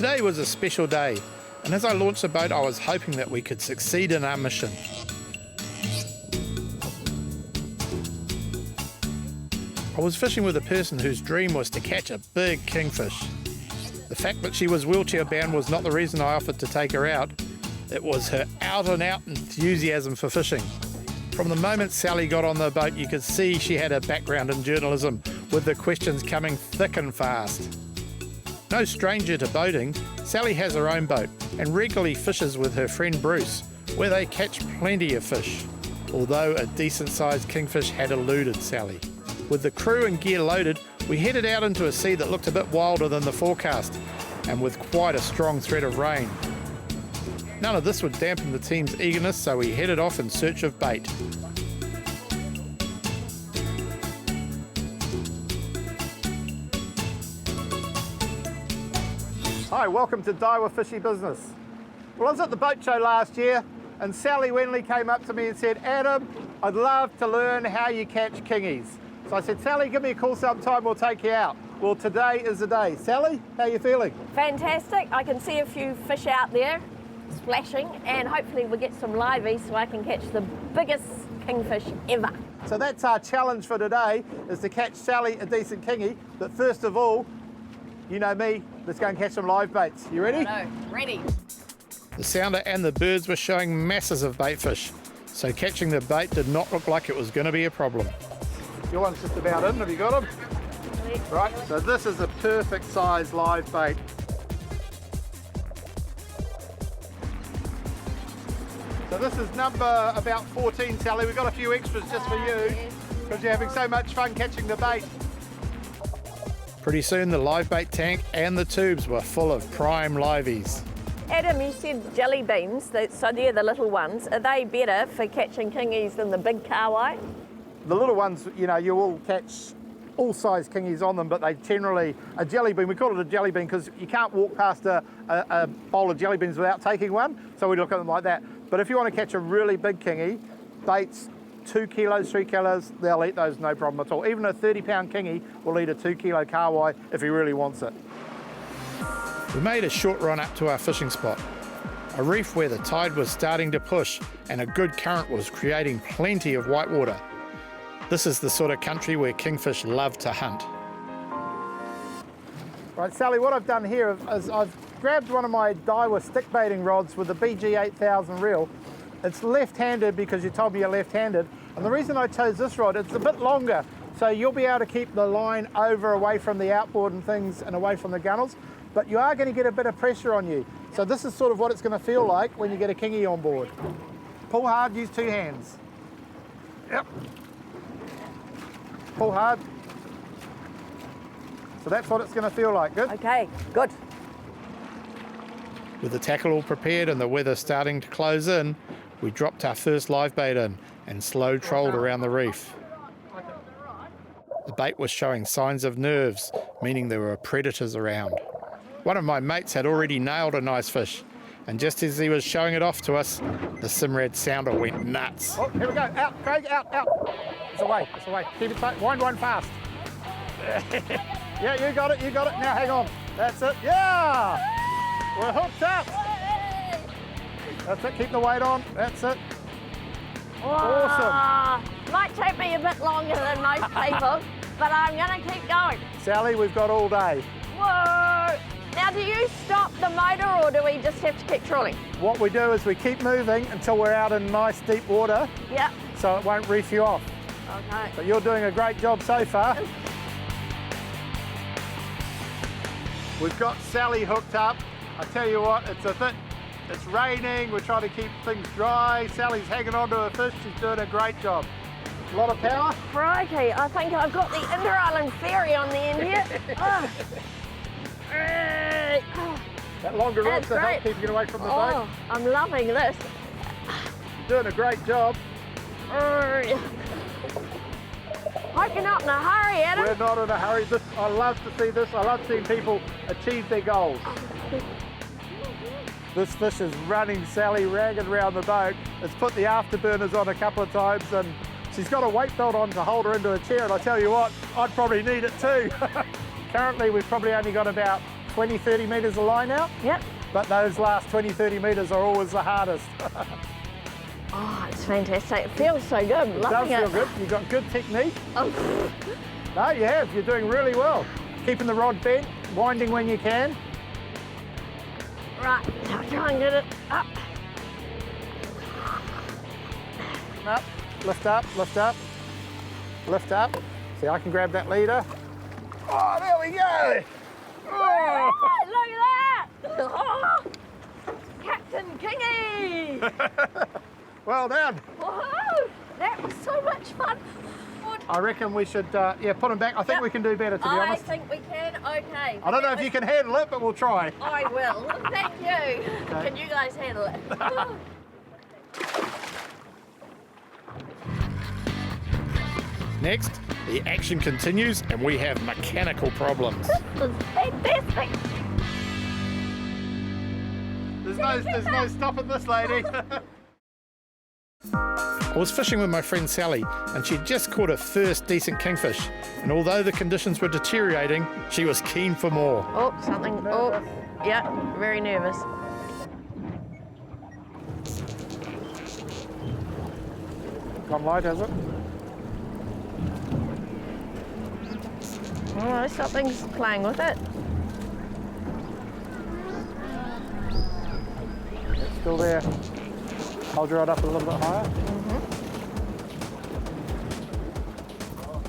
Today was a special day, and as I launched the boat, I was hoping that we could succeed in our mission. I was fishing with a person whose dream was to catch a big kingfish. The fact that she was wheelchair bound was not the reason I offered to take her out. It was her out-and-out enthusiasm for fishing. From the moment Sally got on the boat, you could see she had a background in journalism, with the questions coming thick and fast. No stranger to boating, Sally has her own boat and regularly fishes with her friend Bruce, where they catch plenty of fish, although a decent-sized kingfish had eluded Sally. With the crew and gear loaded, we headed out into a sea that looked a bit wilder than the forecast, and with quite a strong threat of rain. None of this would dampen the team's eagerness, so we headed off in search of bait. Hi, welcome to Daiwa Fishy Business. Well, I was at the boat show last year, and Sally Wenley came up to me and said, Adam, I'd love to learn how you catch kingies. So I said, Sally, give me a call sometime, we'll take you out. Well, today is the day. Sally, how are you feeling? Fantastic. I can see a few fish out there splashing, and hopefully we'll get some liveys so I can catch the biggest kingfish ever. So that's our challenge for today, is to catch Sally a decent kingie. But first of all, you know me, let's go and catch some live baits. You ready? No, ready. The sounder and the birds were showing masses of bait fish, so catching the bait did not look like it was going to be a problem. Your one's just about in, have you got him? Right, so this is a perfect size live bait. So this is number about 14, Sally. We've got a few extras just for you, because you're having so much fun catching the bait. Pretty soon the live bait tank and the tubes were full of prime liveys. Adam, you said jelly beans, so they're the little ones. Are they better for catching kingies than the big kahawai? The little ones, you know, you will catch all size kingies on them, but they generally, a jelly bean, we call it a jelly bean because you can't walk past a bowl of jelly beans without taking one, so we look at them like that. But if you want to catch a really big kingie, baits 2 kilos, 3 kilos, they'll eat those no problem at all. Even a 30-pound kingie will eat a 2-kilo kahawai if he really wants it. We made a short run up to our fishing spot, a reef where the tide was starting to push and a good current was creating plenty of whitewater. This is the sort of country where kingfish love to hunt. Right, Sally, what I've done here is I've grabbed one of my Daiwa stick baiting rods with the BG 8000 reel. It's left-handed because you told me you're left-handed. And the reason I chose this rod, it's a bit longer, so you'll be able to keep the line over away from the outboard and things and away from the gunnels, but you are going to get a bit of pressure on you. So this is sort of what it's going to feel like when you get a kingie on board. Pull hard, use 2 hands. Yep. Pull hard. So that's what it's going to feel like. Good? Okay, good. With the tackle all prepared and the weather starting to close in, we dropped our first live bait in and slow trolled around the reef. The bait was showing signs of nerves, meaning there were predators around. One of my mates had already nailed a nice fish, and just as he was showing it off to us, the Simrad sounder went nuts. Oh, here we go. Out, Craig, out. It's away, it's away. Keep it tight, wind one fast. Yeah, you got it. Now hang on. That's it, yeah! We're hooked up. That's it, keep the weight on, that's it. Awesome. Might take me a bit longer than most people, but I'm gonna keep going. Sally, we've got all day. Whoa! Now, do you stop the motor or do we just have to keep trolling? What we do is we keep moving until we're out in nice deep water. Yeah. So it won't reef you off. Okay. But you're doing a great job so far. We've got Sally hooked up. I tell you what, it's raining, we're trying to keep things dry. Sally's hanging on to her fish, she's doing a great job. A lot of power. Crikey, I think I've got the Inter-Island ferry on the end here. That longer rod's to help keep you away from the boat. I'm loving this. Doing a great job. Hope you're not in a hurry, Adam. We're not in a hurry. I love to see this. I love seeing people achieve their goals. This fish is running Sally ragged around the boat. It's put the afterburners on a couple of times and she's got a weight belt on to hold her into a chair, and I tell you what, I'd probably need it too. Currently we've probably only got about 20, 30 metres of line out. Yep. But those last 20, 30 metres are always the hardest. Oh, it's fantastic. It feels so good. It does Loving feel it. good. You've got good technique. Oh. No, you have. You're doing really well. Keeping the rod bent, winding when you can. Right, I'll try and get it up. Up, lift up, lift up, lift up. See, I can grab that leader. Oh, there we go. Oh. Look at that! Oh, Captain Kingy! Well done. Whoa, that was so much fun. I reckon we should, yeah, put them back. I think we can do better, to be honest. I think we can. Okay. I don't know if you can handle it, but we'll try. I will. Thank you. Okay. Can you guys handle it? Next, the action continues and we have mechanical problems. This is fantastic. There's no stopping this lady. I was fishing with my friend Sally and she'd just caught her first decent kingfish, and although the conditions were deteriorating, she was keen for more. Oh, something. Oh, yeah, very nervous. Gone light, has it? Oh, something's playing with it. It's still there. Hold your rod up a little bit higher.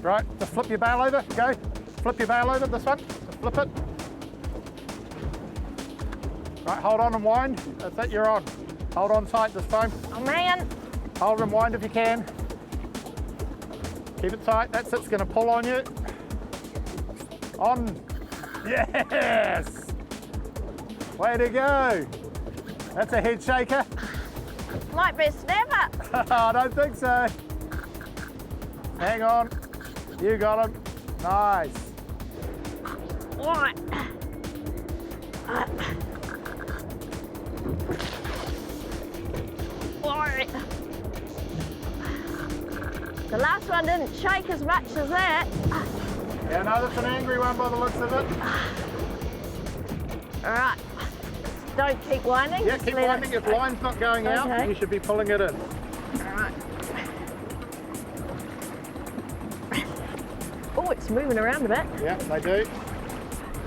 Right, just flip your bail over. Go. Flip your bail over, this one. Just flip it. Right, hold on and wind. That's it, you're on. Hold on tight this time. Oh man. Hold and wind if you can. Keep it tight. That's it. It's going to pull on you. On. Yes! Way to go. That's a head shaker. Might be a snapper. I don't think so. Hang on. You got him. Nice. Right. Right. The last one didn't shake as much as that. Yeah, no, that's an angry one by the looks of it. All right. Don't keep winding. Yeah, just keep let winding. it- If line's not going out, Okay. you should be pulling it in. All right. Oh, it's moving around a bit. Yeah, they do.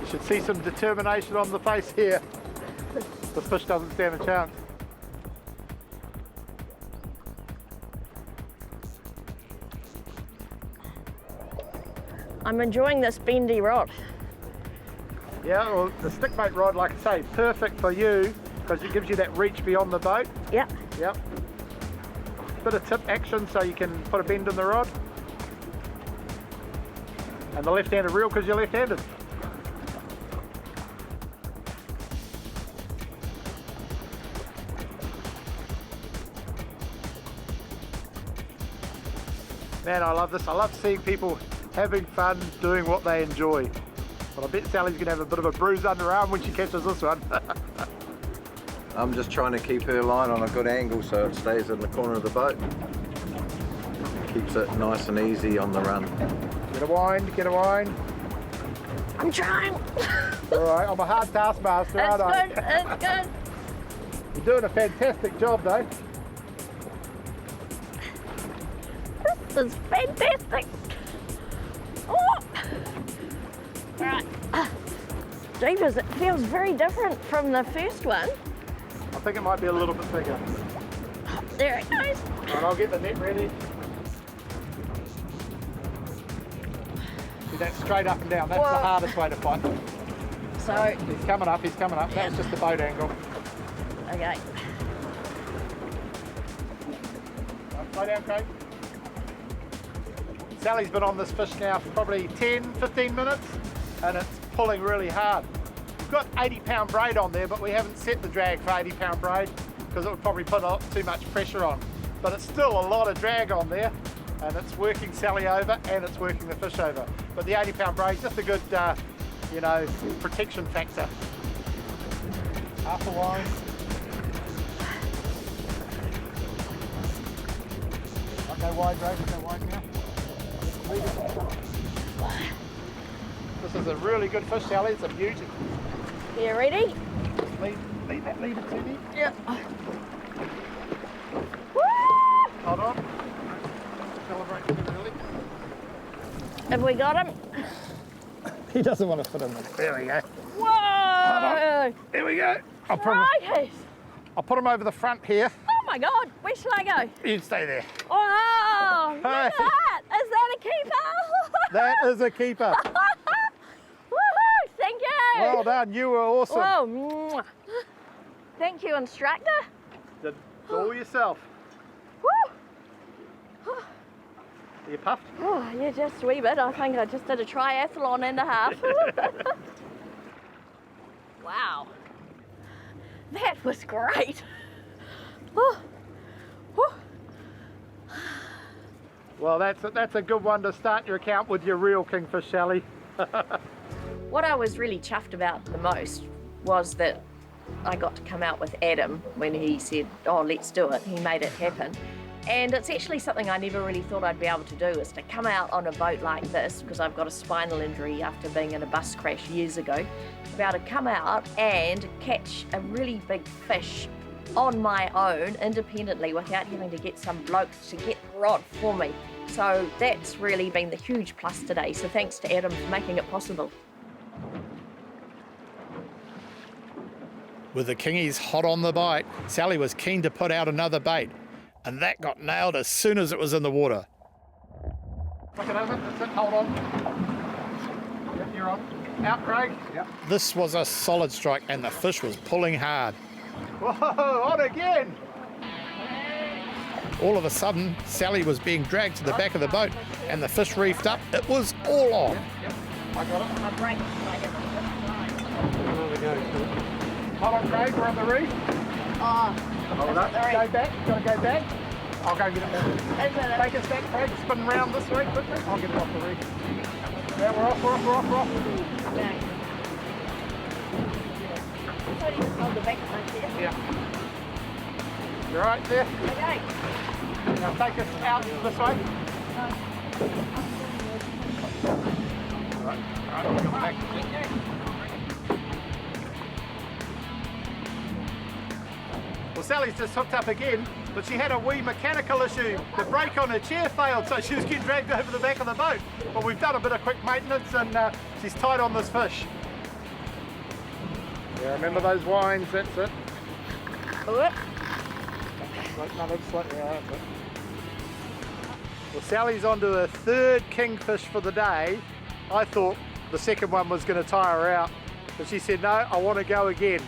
You should see some determination on the face here. The fish doesn't stand a chance. I'm enjoying this bendy rod. Yeah, well, the stickbait rod, like I say, perfect for you because it gives you that reach beyond the boat. Yep. Yep. Bit of tip action so you can put a bend in the rod. And the left-handed reel because you're left-handed. Man, I love this. I love seeing people having fun doing what they enjoy. But I bet Sally's going to have a bit of a bruise under her arm when she catches this one. I'm just trying to keep her line on a good angle so it stays in the corner of the boat. Keeps it nice and easy on the run. Get a wind, get a wind. I'm trying. All right, I'm a hard taskmaster, It's aren't I? good. It's good. You're doing a fantastic job, though. This is fantastic. Oh. All right. Jeepers, it feels very different from the first one. I think it might be a little bit bigger. There it goes. Right, I'll get the net ready. See, that's straight up and down. That's Whoa. the hardest way to fight. So, He's coming up, he's coming up. That's just the boat angle. okay. Right, slow down, Craig. Sally's been on this fish now for probably 10, 15 minutes, and it's pulling really hard. We've got 80-pound braid on there, but we haven't set the drag for 80-pound braid because it would probably put too much pressure on. But it's still a lot of drag on there, and it's working Sally over and it's working the fish over. But the 80-pound braid, just a good, you know, protection factor. Half a line. Go wide, Ray, go wide now. This is a really good fish, Sally. It's a beauty. You ready? Leave that leader to me. Yeah. Hold on. Celebrate too early. Have we got him? He doesn't want to fit in there. There we go. Whoa! There we go. I'll put him over the front here. Oh my God, where shall I go? You stay there. Oh, look at Hey. that! Is that a keeper? That is a keeper. Woohoo! Thank you! Well done, you were awesome. Whoa. Thank you, instructor. Did it all yourself. Woo! Are you puffed? Oh, yeah, just a wee bit. I think I just did a triathlon and a half. Wow. That was great. Oh. Whew. Well, that's a good one to start your account with your real kingfish, Sally. What I was really chuffed about the most was that I got to come out with Adam when he said, oh, let's do it. He made it happen. And it's actually something I never really thought I'd be able to do, is to come out on a boat like this, because I've got a spinal injury after being in a bus crash years ago, to be able to come out and catch a really big fish on my own, independently, without having to get some blokes to get the rod for me. So that's really been the huge plus today. So thanks to Adam for making it possible. With the kingies hot on the bite, Sally was keen to put out another bait, and that got nailed as soon as it was in the water. Look it over, that's it, hold on. Yep, you're on. Out, Craig. Yep. This was a solid strike, and the fish was pulling hard. Whoa, on again! All of a sudden, Sally was being dragged to the back of the boat, and the fish reefed up. It was all on. Yep. I got it. My brain. There we go. Hold on, Craig, we're on the reef. Oh, Hold up. Go back, gotta go back. I'll go get it back. is it? Take us back, Craig, spin round this way quickly. I'll get it off the reef. Yeah, we're off. Yeah. So you just hold the back right there. Yeah. You're right there. Okay. Now take us out this way. Right, we'll go back. Well, Sally's just hooked up again, but she had a wee mechanical issue. The brake on her chair failed, so she was getting dragged over the back of the boat. But we've done a bit of quick maintenance, and she's tied on this fish. Yeah, remember those wines, that's it. Whoop. Slightly out, but... Well, Sally's on to her third kingfish for the day. I thought the second one was going to tire her out, but she said, no, I want to go again.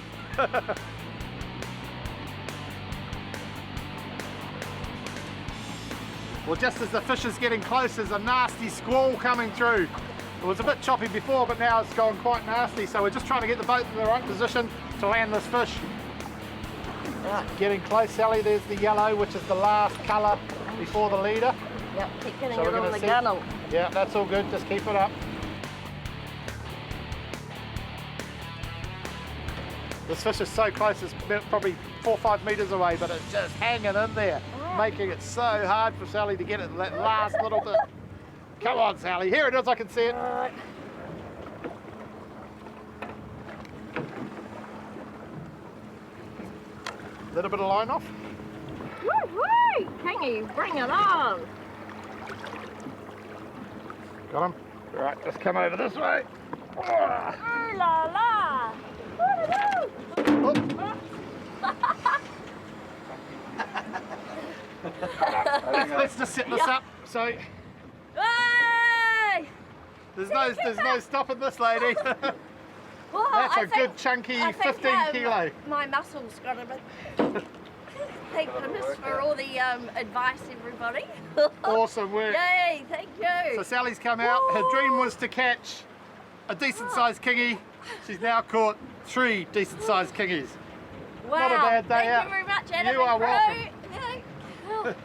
Well, just as the fish is getting close, there's a nasty squall coming through. It was a bit choppy before, but now it's gone quite nasty, so we're just trying to get the boat in the right position to land this fish. Right, getting close, Sally. There's the yellow, which is the last colour before the leader. Yep, keep getting So it we're on gonna the see- gunnel. Yeah, that's all good. Just keep it up. This fish is so close, it's probably 4 or 5 metres away, but it's just hanging in there, making it so hard for Sally to get it that last little bit. Come on, Sally. Here it is, I can see it. Right. Little bit of line off. Woo-woo! Kingy, bring it on! Got him. All right, just come over this way. Ooh la la! Woo-hoo! Let's just set this up. So Hey! there's no stopping this lady. Well, That's I a think- good chunky I think, 15 kilo. My muscles got a bit. Thank goodness for all the advice, everybody. Awesome work. Yay! Thank you. So Sally's come out. Her dream was to catch a decent sized kingy. She's now caught 3 decent sized kingies. wow. not a bad day Thank out. you very much, Adam. You are and Crew. welcome. Yay.